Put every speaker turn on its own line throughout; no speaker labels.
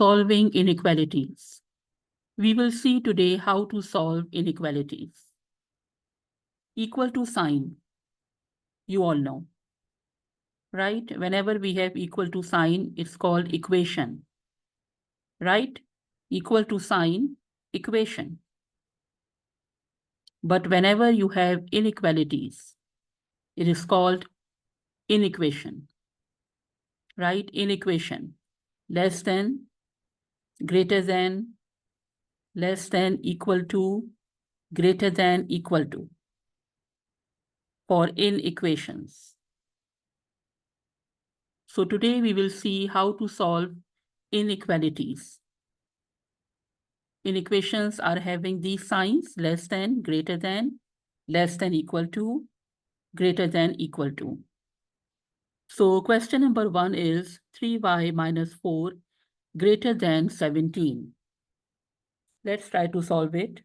Solving inequalities. We will see today how to solve inequalities. Equal to sign, you all know, right? Whenever we have equal to sign, it's called equation, right? Equal to sign, equation. But whenever you have inequalities, it is called inequation, right? Inequation, less than, greater than, less than, equal to, greater than, equal to, for inequations. So today we will see how to solve inequalities. Inequations are having these signs: less than, greater than, less than, equal to, greater than, equal to. So question number 1 is 3y minus 4 greater than 17. Let's try to solve it.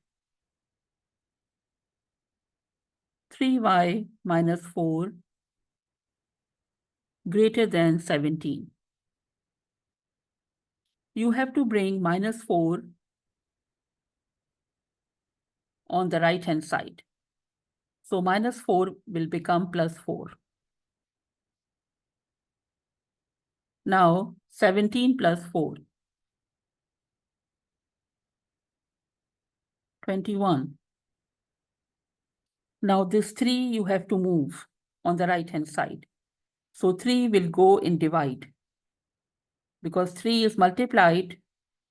3y minus 4 greater than 17. You have to bring minus 4 on the right-hand side. So minus 4 will become plus 4. Now 17 plus 4, 21. Now this 3 you have to move on the right-hand side. So 3 will go in divide, because 3 is multiplied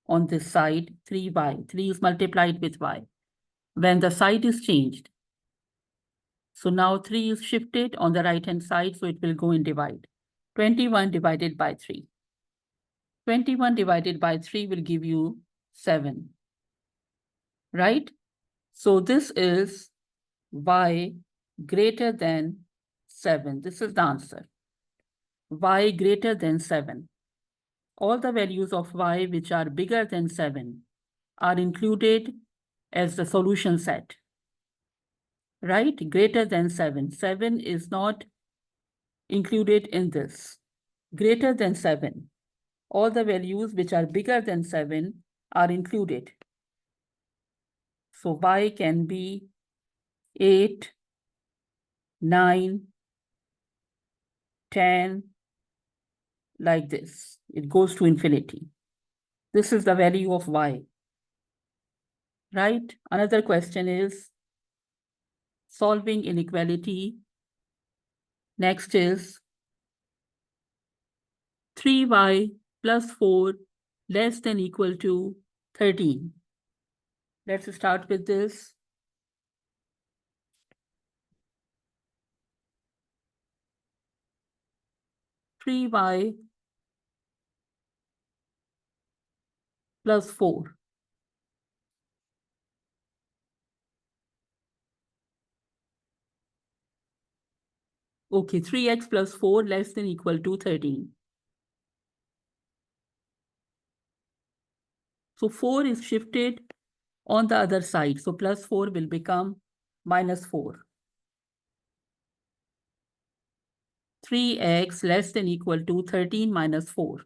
on this side, 3y. 3 is multiplied with y when the side is changed. So now 3 is shifted on the right-hand side, so it will go in divide. 21 divided by 3. 21 divided by 3 will give you 7, right? So this is y greater than 7. This is the answer. Y greater than 7. All the values of y which are bigger than 7 are included as the solution set, right? Greater than 7. 7 is not included in this. Greater than 7. All the values which are bigger than 7 are included. So y can be 8, 9, 10, like this. It goes to infinity. This is the value of y, right? Another question is solving inequality. Next is 3y plus 4 less than equal to 13. Let's start with this. Three y plus 4. Okay, 3x plus 4 less than equal to 13. So 4 is shifted on the other side. So plus 4 will become minus 4. 3x less than equal to 13 minus 4.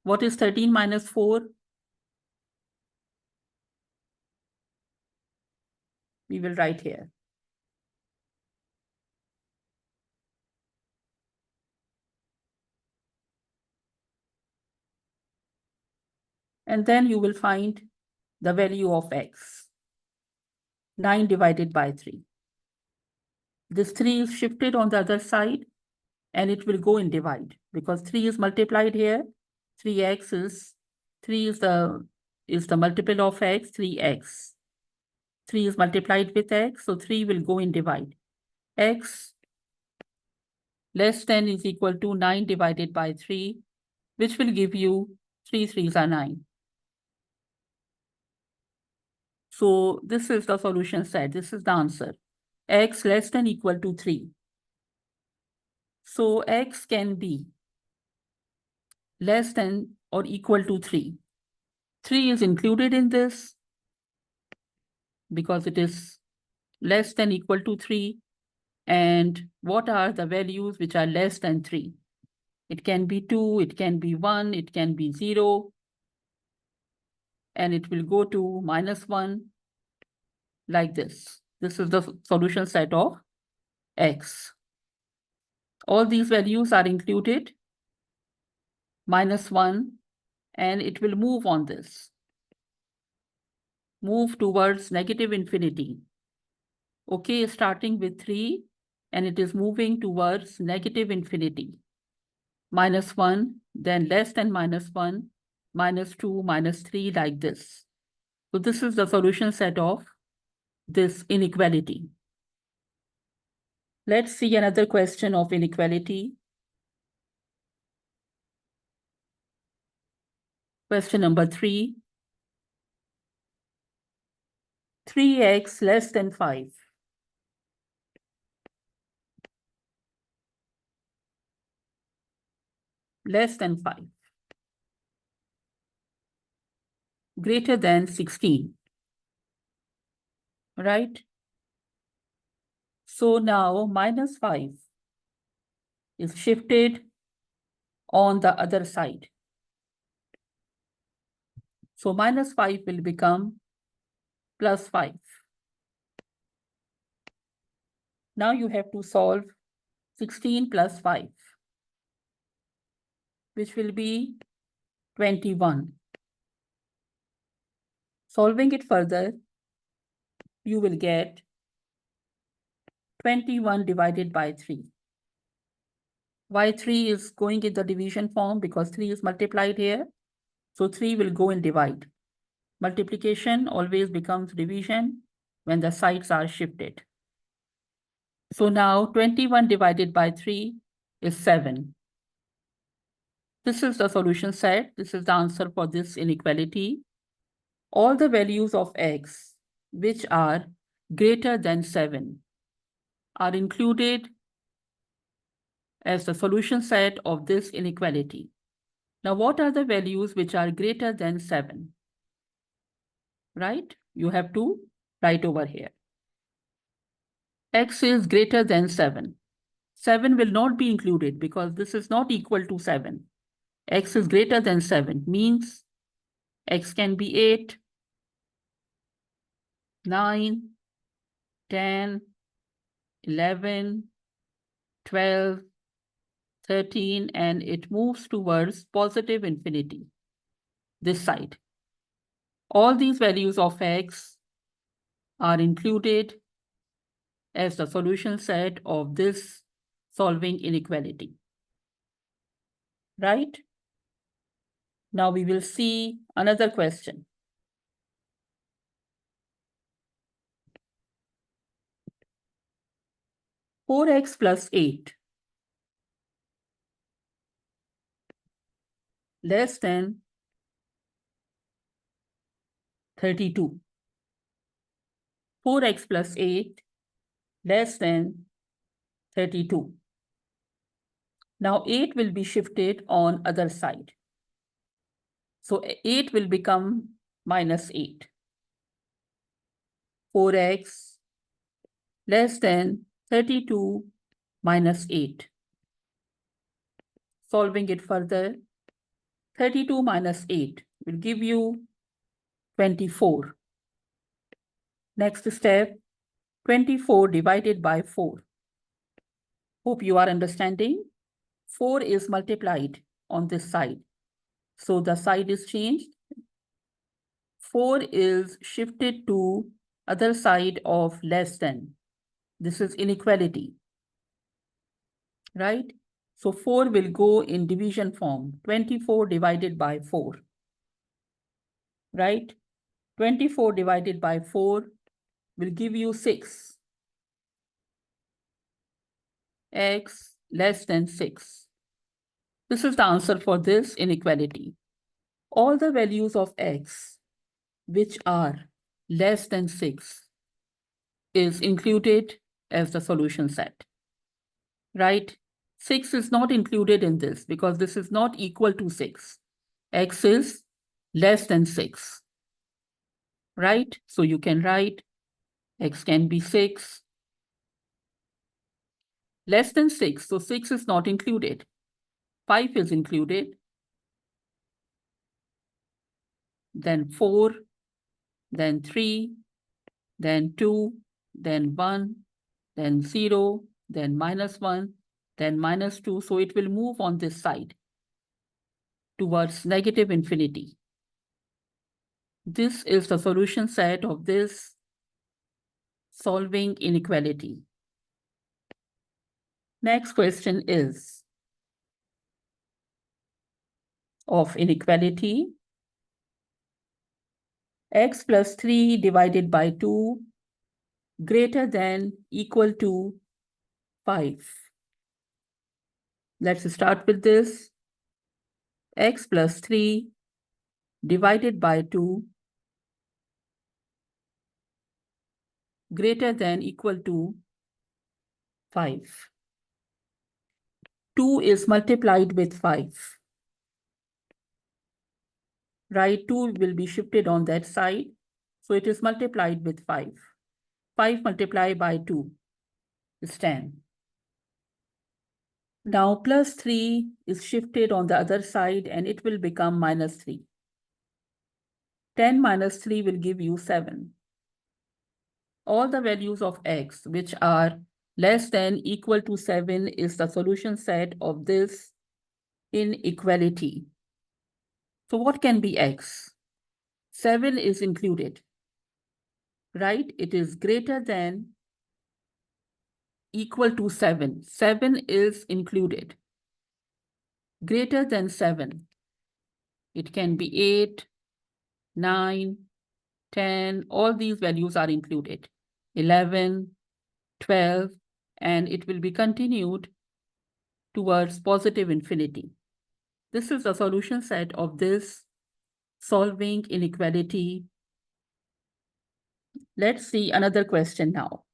What is 13 minus 4? We will write here. And then you will find the value of x. 9 divided by 3. This 3 is shifted on the other side and it will go in divide, because 3 is multiplied here. 3x is 3 is the multiple of x, 3x. 3 is multiplied with x, so 3 will go in divide. X less than is equal to 9 divided by 3, which will give you 3 3s are 9. So this is the solution set. This is the answer. X less than equal to 3. So x can be less than or equal to 3. 3 is included in this because it is less than equal to 3. And what are the values which are less than 3? It can be 2, it can be 1, it can be 0, and it will go to -1 like this. This is the solution set of x. All these values are included, -1, and it will move on this. Move towards -infinity. Okay, starting with 3, and it is moving towards -infinity. -1, then less than -1, -2, -3, like this. So this is the solution set of this inequality. Let's see another question of inequality. Question number 3. 3x less than 5. Less than 5. Greater than 16. Right? So now -5 is shifted on the other side. So -5 will become +5. Now you have to solve 16 plus 5, which will be 21. Solving it further, you will get 21 divided by 3. Why 3 is going in the division form? Because 3 is multiplied here. So 3 will go and divide. Multiplication always becomes division when the sides are shifted. So now 21 divided by 3 is 7. This is the solution set. This is the answer for this inequality. All the values of x which are greater than 7 are included as the solution set of this inequality. Now, what are the values which are greater than 7? Right? You have to write over here. X is greater than 7. 7 will not be included because this is not equal to 7. X is greater than 7 means x can be 8, 9, 10, 11, 12, 13, and it moves towards positive infinity, this side. All these values of x are included as the solution set of this solving inequality. Right? Now we will see another question. Four x plus 8 less than 32. 4x plus 8 less than 32. Now 8 will be shifted on other side. So 8 will become -8. 4x less than 32 minus 8. Solving it further, 32 minus 8 will give you 24. Next step, 24 divided by 4. Hope you are understanding. 4 is multiplied on this side. So the side is changed. 4 is shifted to other side of less than. This is inequality, right? So 4 will go in division form, 24 divided by 4, right? 24 divided by 4 will give you 6. X less than 6. This is the answer for this inequality. All the values of x which are less than 6 is included as the solution set, right? 6 is not included in this because this is not equal to 6. X is less than 6, right? So you can write x can be 6, less than 6, so 6 is not included. 5 is included, then 4, then 3, then 2, then 1, then 0, then -1, then -2. So it will move on this side towards negative infinity. This is the solution set of this solving inequality. Next question is of inequality. X plus 3 divided by 2 greater than equal to 5. Let's start with this. X plus 3 divided by 2 greater than equal to 5. 2 is multiplied with 5. Right, 2 will be shifted on that side. So it is multiplied with 5. 5 multiplied by 2 is 10. Now plus 3 is shifted on the other side and it will become -3. 10 minus 3 will give you 7. All the values of x which are less than equal to 7 is the solution set of this inequality. So what can be x? 7 is included, right? It is greater than equal to 7. 7 is included. Greater than 7. It can be 8, 9, 10. All these values are included. 11, 12, and it will be continued towards positive infinity. This is the solution set of this solving inequality. Let's see another question now.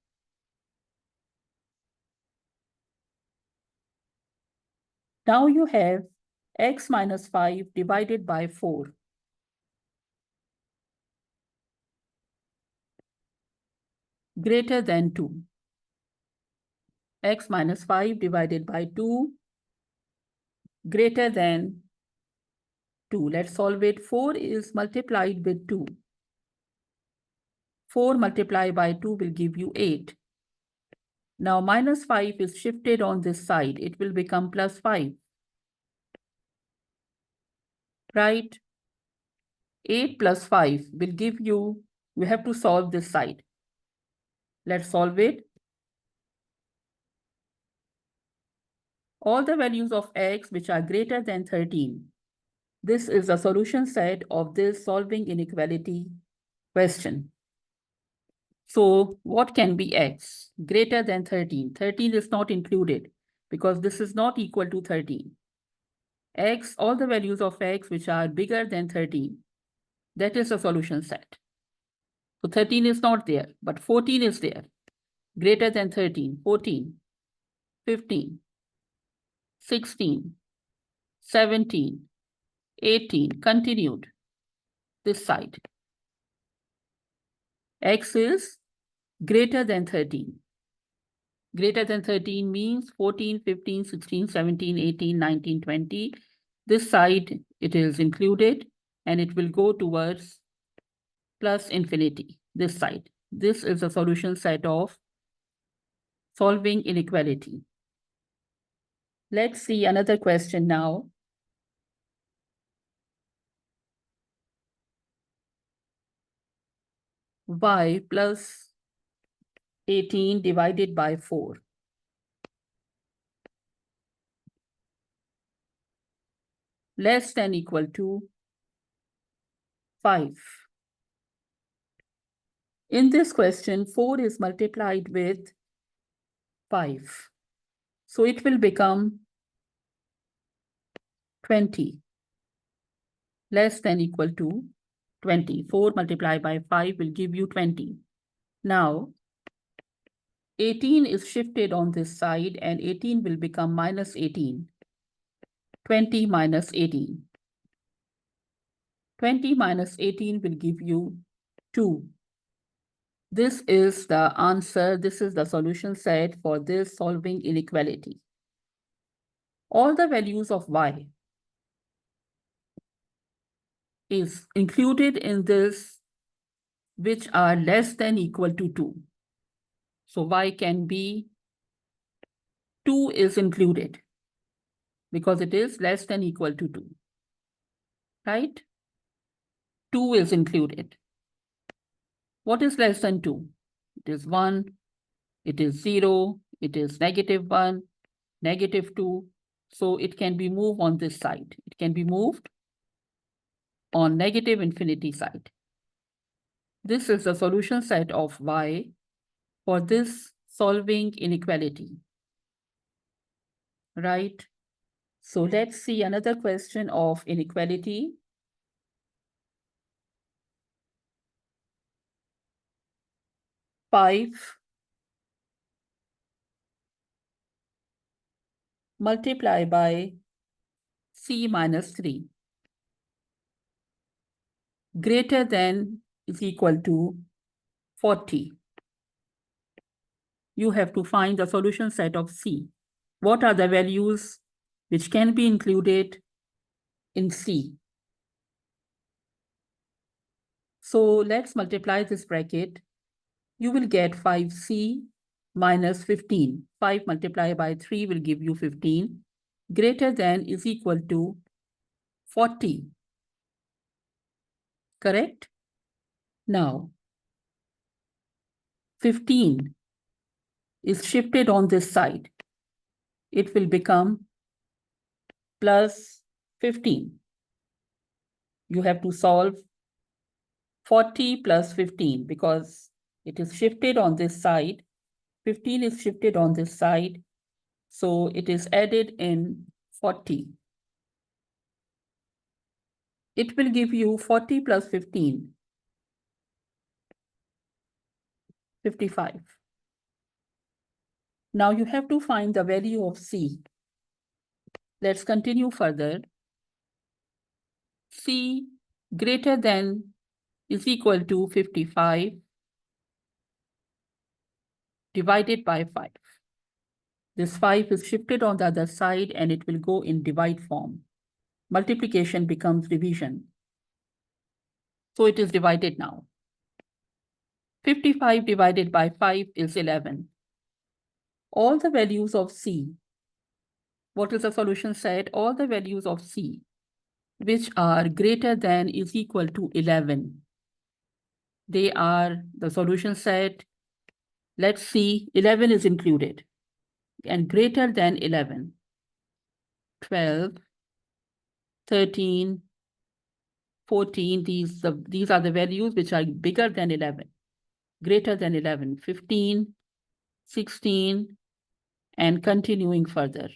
Now you have x minus 5 divided by 4. Greater than 2. X minus 5 divided by 2 greater than 2. Let's solve it. 4 is multiplied with 2. 4 multiplied by 2 will give you 8. Now minus 5 is shifted on this side. It will become plus 5. Right? 8 plus 5 will give you, we have to solve this side. Let's solve it. All the values of x which are greater than 13. This is the solution set of this solving inequality question. So what can be x? Greater than 13. 13 is not included because this is not equal to 13. X, all the values of x which are bigger than 13. That is the solution set. So 13 is not there, but 14 is there. Greater than 13, 14, 15, 16, 17, 18, continued. This side. X is greater than 13. Greater than 13 means 14, 15, 16, 17, 18, 19, 20. This side, it is included and it will go towards plus infinity, this side. This is the solution set of solving inequality. Let's see another question now. Y plus 18 divided by 4. Less than equal to 5. In this question, 4 is multiplied with 5. So it will become 20. Less than equal to 20. 4 multiplied by 5 will give you 20. Now, 18 is shifted on this side and 18 will become minus 18. 20 minus 18. 20 minus 18 will give you 2. This is the answer. This is the solution set for this solving inequality. all the values of y is included in this which are less than equal to 2. So y can be 2 is included because it is less than equal to 2, right? 2 is included. What is less than 2? It is 1, it is 0, it is -1, -2. So it can be moved on this side. It can be moved on negative infinity side. This is the solution set of y for this solving inequality, right? So let's see another question of inequality. Five multiply by c minus 3 greater than is equal to 40. You have to find the solution set of C. What are the values which can be included in C? So let's multiply this bracket. You will get 5C minus 15. 5 multiplied by 3 will give you 15. Greater than is equal to 40. Correct? Now, 15 is shifted on this side. It will become plus 15. You have to solve 40 plus 15 because it is shifted on this side. 15 is shifted on this side. So it is added in 40. It will give you 40 plus 15, 55. Now you have to find the value of C. Let's continue further. C greater than is equal to 55 divided by 5. This 5 is shifted on the other side and it will go in divide form. Multiplication becomes division. So it is divided now. 55 divided by 5 is 11. All the values of C, what is the solution set? All the values of C, which are greater than is equal to 11. They are the solution set. Let's see, 11 is included and greater than 11. 12, 13, 14, these are the values which are bigger than 11, greater than 11, 15, 16, and continuing further.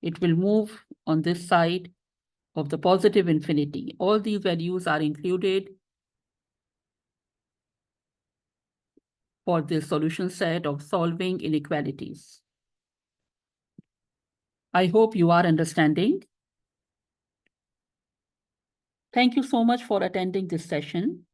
It will move on this side of the positive infinity. All these values are included for this solution set of solving inequalities. I hope you are understanding. Thank you so much for attending this session.